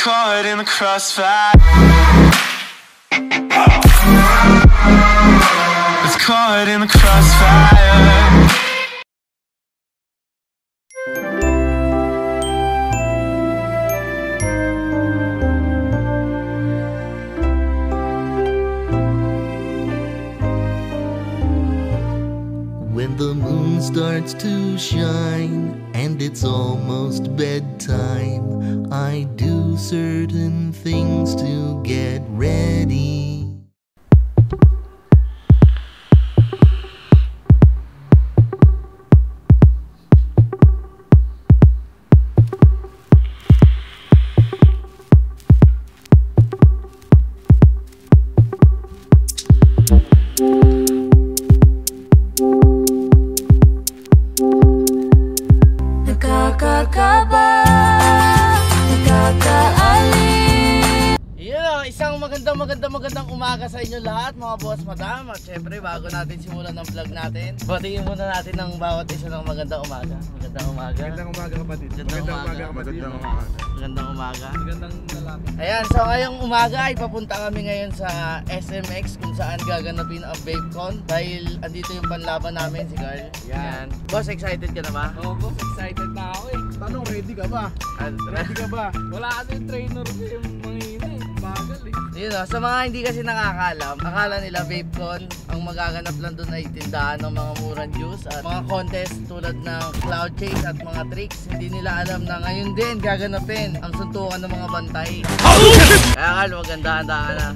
caught in the crossfire. It's caught in the crossfire. When the moon starts to shine and it's almost bedtime, I do certain things to get ready. Magandang umaga sa inyo lahat mga boss, madam. At syempre bago natin simulan ng vlog natin, batiin muna natin ng bawat isa ng magandang umaga. Magandang umaga. Magandang umaga kapatid. Magandang umaga kapatid. Magandang umaga. Magandang lalaki. Ayan, so ngayong umaga ay papunta kami ngayon sa SMX kung saan gaganapin ang VapeCon dahil andito yung panlaban namin, si Carl. Yan. Boss, excited ka na ba? Oo boss, excited na ako eh. Tanong, ready ka ba? Ready ka ba? Wala kasi yung trainer ko yung mangina eh. Bagal eh. Yun o, sa mga hindi kasi nakakalam, akala nila VapeCon, ang magaganap lang doon ay tindahan ng mga murang juice at mga contest tulad ng cloud chase at mga tricks. Hindi nila alam na ngayon din gaganapin ang suntukan ng mga bantay. Kaya Carl, maganda-handa na.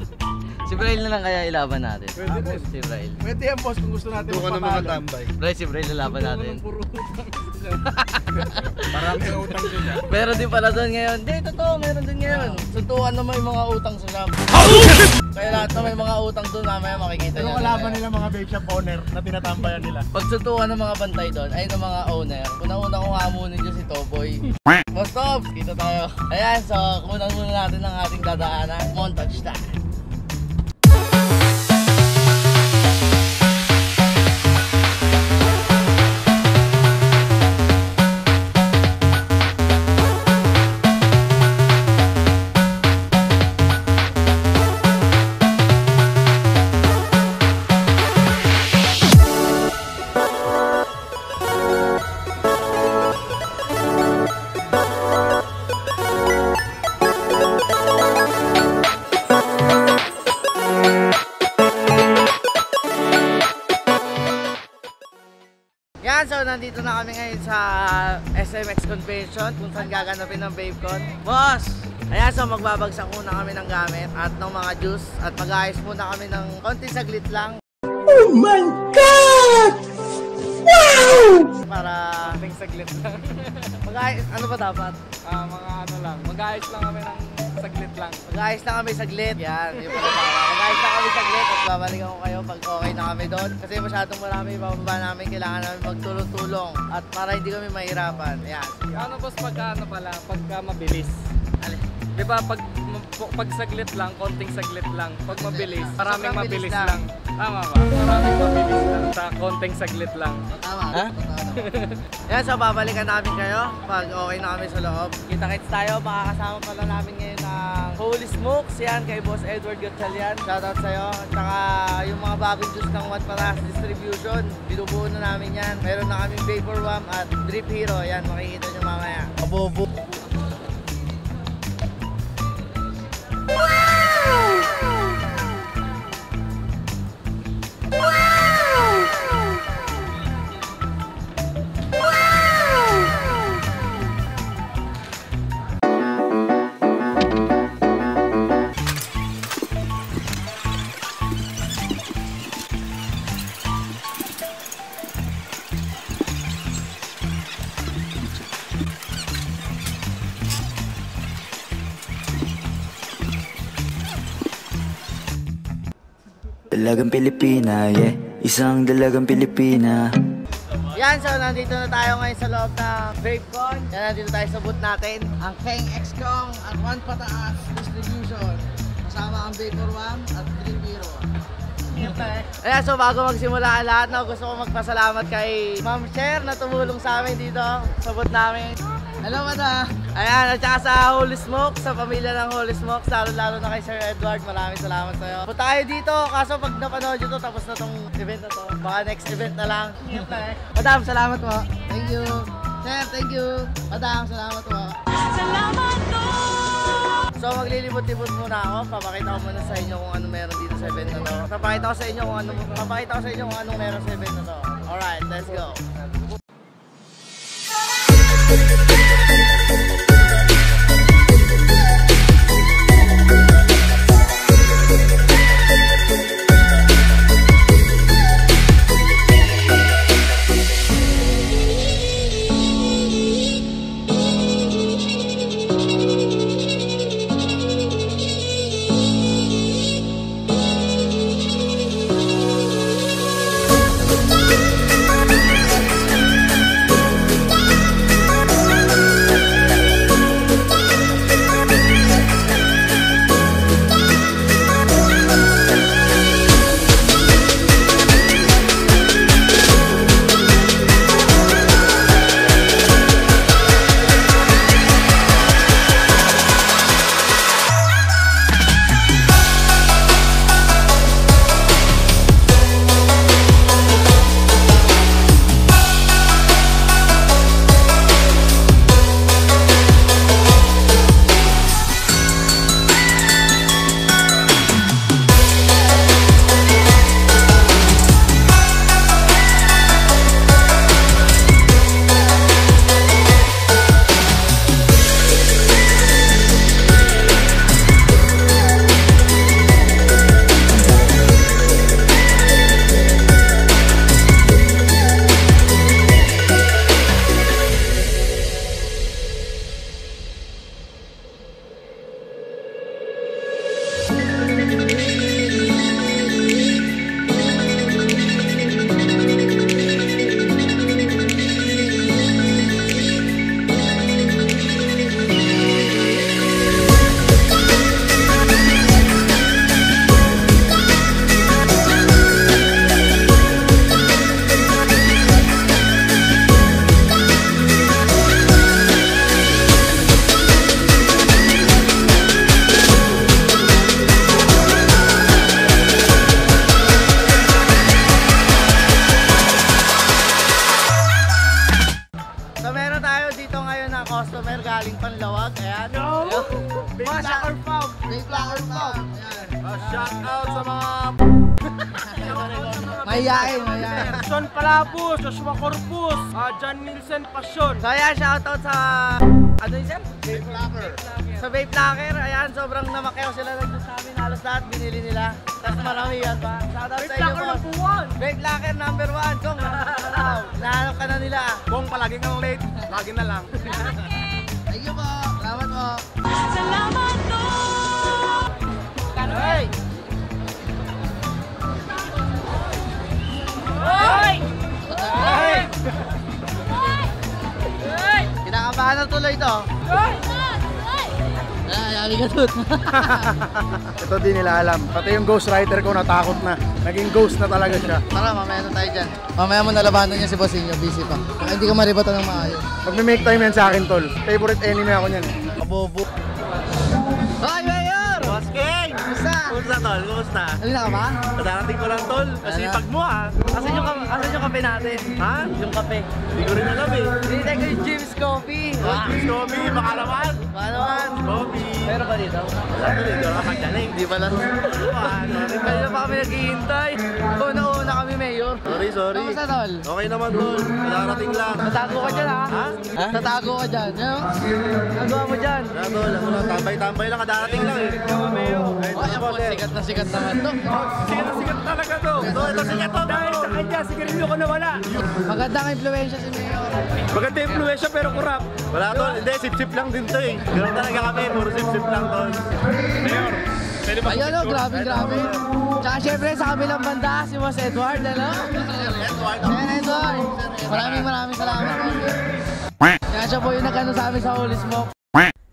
Si Braille na lang kaya ilaban natin. Pwede rin. Si Braille. Pwede yan boss kung gusto natin Tukan ng mga tambay. Braille, si Braille lalaban natin. Puro utang. Marami na utang dyan yan. Meron din pala doon ngayon. Hindi, totoo, meron din ngayon. Suntukan na may mga utang sa shop. Kaya lahat na may mga utang doon, mamaya makikita nyo. Yung kalaban nila mga vape shop owner na tinatambayan nila. Pag suntukan ng mga bantay doon, ay ng mga owner. Una-una kong hamunin dyan si Toboy. Boss Tob, kita tayo. Ayan, so kunan muna natin ang ating dadaanan. Montage time. So nandito na kami ngayon sa SMX Convention kung saan gaganapin ng VapeCon. Boss! Ayan, so magbabagsak muna kami ng gamit at ng mga juice at mag-ayos muna kami ng konti saglit lang. Oh my God! Wow! Para Konting saglit lang. mag-ayos, ano ba dapat? Mga ano lang, mag-ayos lang kami ng saglit lang. Mag-ayos na kami saglit. Yan, yung mag-ayos na kami saglit at babalikan ko kayo pag okay na kami doon. Kasi masyadong marami bababa namin, kailangan namin magtulong-tulong at para hindi kami mahirapan. Yan. Ano boss, pagka ano pala, pagka mabilis. Alin? Diba pag saglit lang, konting saglit lang. Pag mabilis, maraming Sobrang mabilis bilis lang. lang. Tama ba? Maraming mabilis lang sa konting saglit lang. Tama. Ha? Yan, so babalikan namin kayo pag okay na kami sa loob. Kita-kits tayo, makakasama pala namin ngayon ng Holy Smokes. Yan, kay Boss Edward Gatchalian. Shoutout sa'yo. At saka yung mga bagong juice ng One Paras Distribution. Binubuo na namin yan. Meron na kaming Vapor Wham at Drip Hero. Yan, makikita nyo mamaya. Kabobo. Dalagang Pilipina, yeah. Isang dalagang Pilipina. Yan, so nandito na tayo ngayon sa loob ng VapeCon. Yan, nandito tayo sa booth natin. Ang King X-Kong at One Pataas Distribution. Kasama ang Vapor Wham at Drip Hero. Ayan, so bago magsimula ang lahat, no, gusto ko magpasalamat kay Ma'am Cher na tumulong sa amin dito sa booth namin. Hello, madam. Ayan, at saka sa Holy Smoke, sa pamilya ng Holy Smoke, lalo na kay Sir Edward, maraming salamat sa'yo. Punta kayo dito, kaso pag napanood nyo to, tapos na tong event na to. Baka next event na lang. Madam, salamat po. Thank you. Sir, thank you. Madam, salamat po. Salamat po! So maglilibot-libot muna ako, papakita ko muna sa inyo kung ano meron dito sa event na to. Papakita ko sa inyo kung anong meron sa event na to. Alright, let's go. customer galing Panlawag. Ayan. Vape Locker Found. Vape Locker Found. Ayan. Shout out sa mga Mayayain. Sean Palabos, Joshua Corpus, John Nielsen Passion. So ayan, shoutout sa ano yun sir? Vape Locker. Sa Vape Locker, ayan, sobrang namakyaw sila nagdun sa amin. Halos lahat binili nila. Tapos marami yan pa. Shoutout sa inyo po. Vape Locker number 1. Kung nahanap ka na nila. Kung palagi kang late, lagi na lang. Thank you po. Salamat po. Salamat po! Hey! Hoy! Hoy! Kinakabahan na tuloy ito. Yari ka tut. Ito din nila alam. Pati yung Ghost Rider ko natakot na. Naging ghost na talaga siya. Tara, mamaya na tayo dyan. Mamaya mo nalabanan niya si Bosinyo. Busy pa. Hindi ka maribatan ng maayos. Pag may make time yan sa akin, tol. Favorite enemy ako niyan. Kabobo. Hoy, Mayor! Boss King! Kumusta? Kumusta tol? Kumusta? Alina ka ba? Darating ko lang tol. Kasi pag mo ah. Asan yung kape natin? Ha? Yung kape. Hindi ko rin alam eh. Hinintay ko yung Jim's Coffee. Miss Kobe, baka naman. Baka naman. Kobe. Meron ba dito? Wala tol, hindi ako magdaling. Hindi pala. Kanina pa kami naghihintay. Una-una kami, Mayor. Sorry. Kamusta, Tol? Okay naman tol. Darating lang. Tatago ka dyan, ha? Ha? Tatago ka dyan. Ano? Nagawa mo dyan? Wala tol, ako lang. Tambay-tambay lang. Darating lang eh. Ay, ako, sikat na sikat naman to. Sikat talaga to. Ito sikat to. Dahil sa kanya, sigarilyo ko nawala. Magandang impluensya si Mayor. Maganda influensya pero kurap. Wala tol. Hindi, sip-sip lang din to eh. Ganun talaga kami. Puro sip-sip lang tol. Mayor. Ayun o, grabe. Tsaka syempre sa kabilang banda, si Boss Edward, ano? Edward. Maraming salamat. Kaya siya po yung nag-ano sa amin sa Holy Smoke.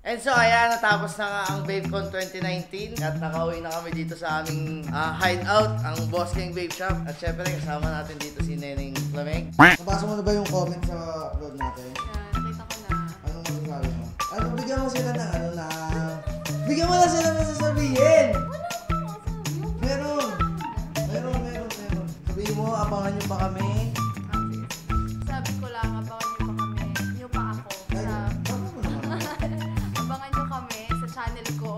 And so ayan, natapos na nga ang VapeCon 2019 at nakauwi na kami dito sa aming hideout, ang Boss King Vape Shop. At syempre kasama natin dito si Neneng Lameg. Nabasa mo na ba yung comment sa upload natin? Nakita ko na. Anong masasabi Ano, bigyan mo sila ng ano na... Bigyan mo na sila ng sasabihin! Meron! Sabihin mo, abangan nyo pa kami. Sabi ko lang, abangan nyo pa kami. Nyo pa ako. Abangan nyo kami sa channel ko.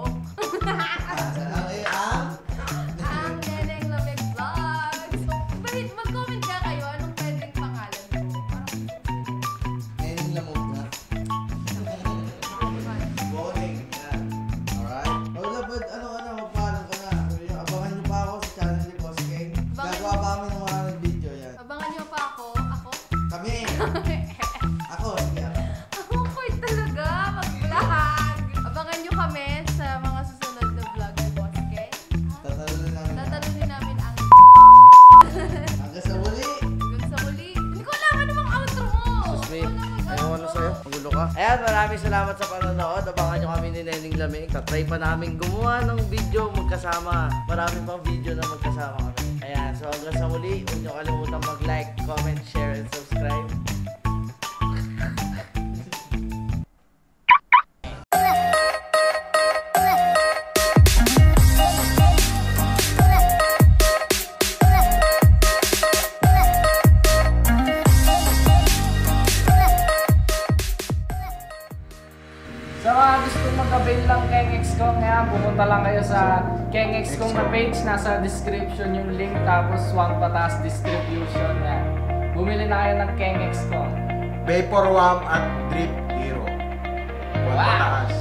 Ang Neneng Lamig Vlogs. Bahit mag-comment ka kayo, anong pwedeng pangalan ko? Neneng Lamog na. Boring. Yan. Alright. O dapat, magpaalam ka na. Sabi nyo, abangan nyo pa ako sa channel ni Boss King. Gagawa pa kami ng mga video yan. Abangan nyo pa ako. Ako? Kami! Ako, hindi ako. Ako quite talaga, mag-vlog. Abangan nyo kami sa mga susunod na vlog ni Boss King. Tatalunin namin. Tatalunin namin ang Hanggang sa muli! hanggang sa muli. Hindi ko alam ano mang outro mo. Susmi, ayaw ano sa'yo? Magulo ka. Ayan, maraming salamat sa panonood. Abangan nyo kami ni Neneng Lamig. Tatry pa namin gumawa ng video magkasama. Marami pang video na magkasama kami. Ayan, so hanggang sa muli, huwag nyo kalimutan mag-like, comment, share, and subscribe. Sa mga gustong mag-avail lang Keng XCOM, ngayon pumunta lang kayo sa Keng XCOM na page, nasa description yung link, tapos swang patas distribution yan. Bumili na kayo ng Keng XCOM. Vapor Wham at Drip Hero. Huwag Wow! mataas.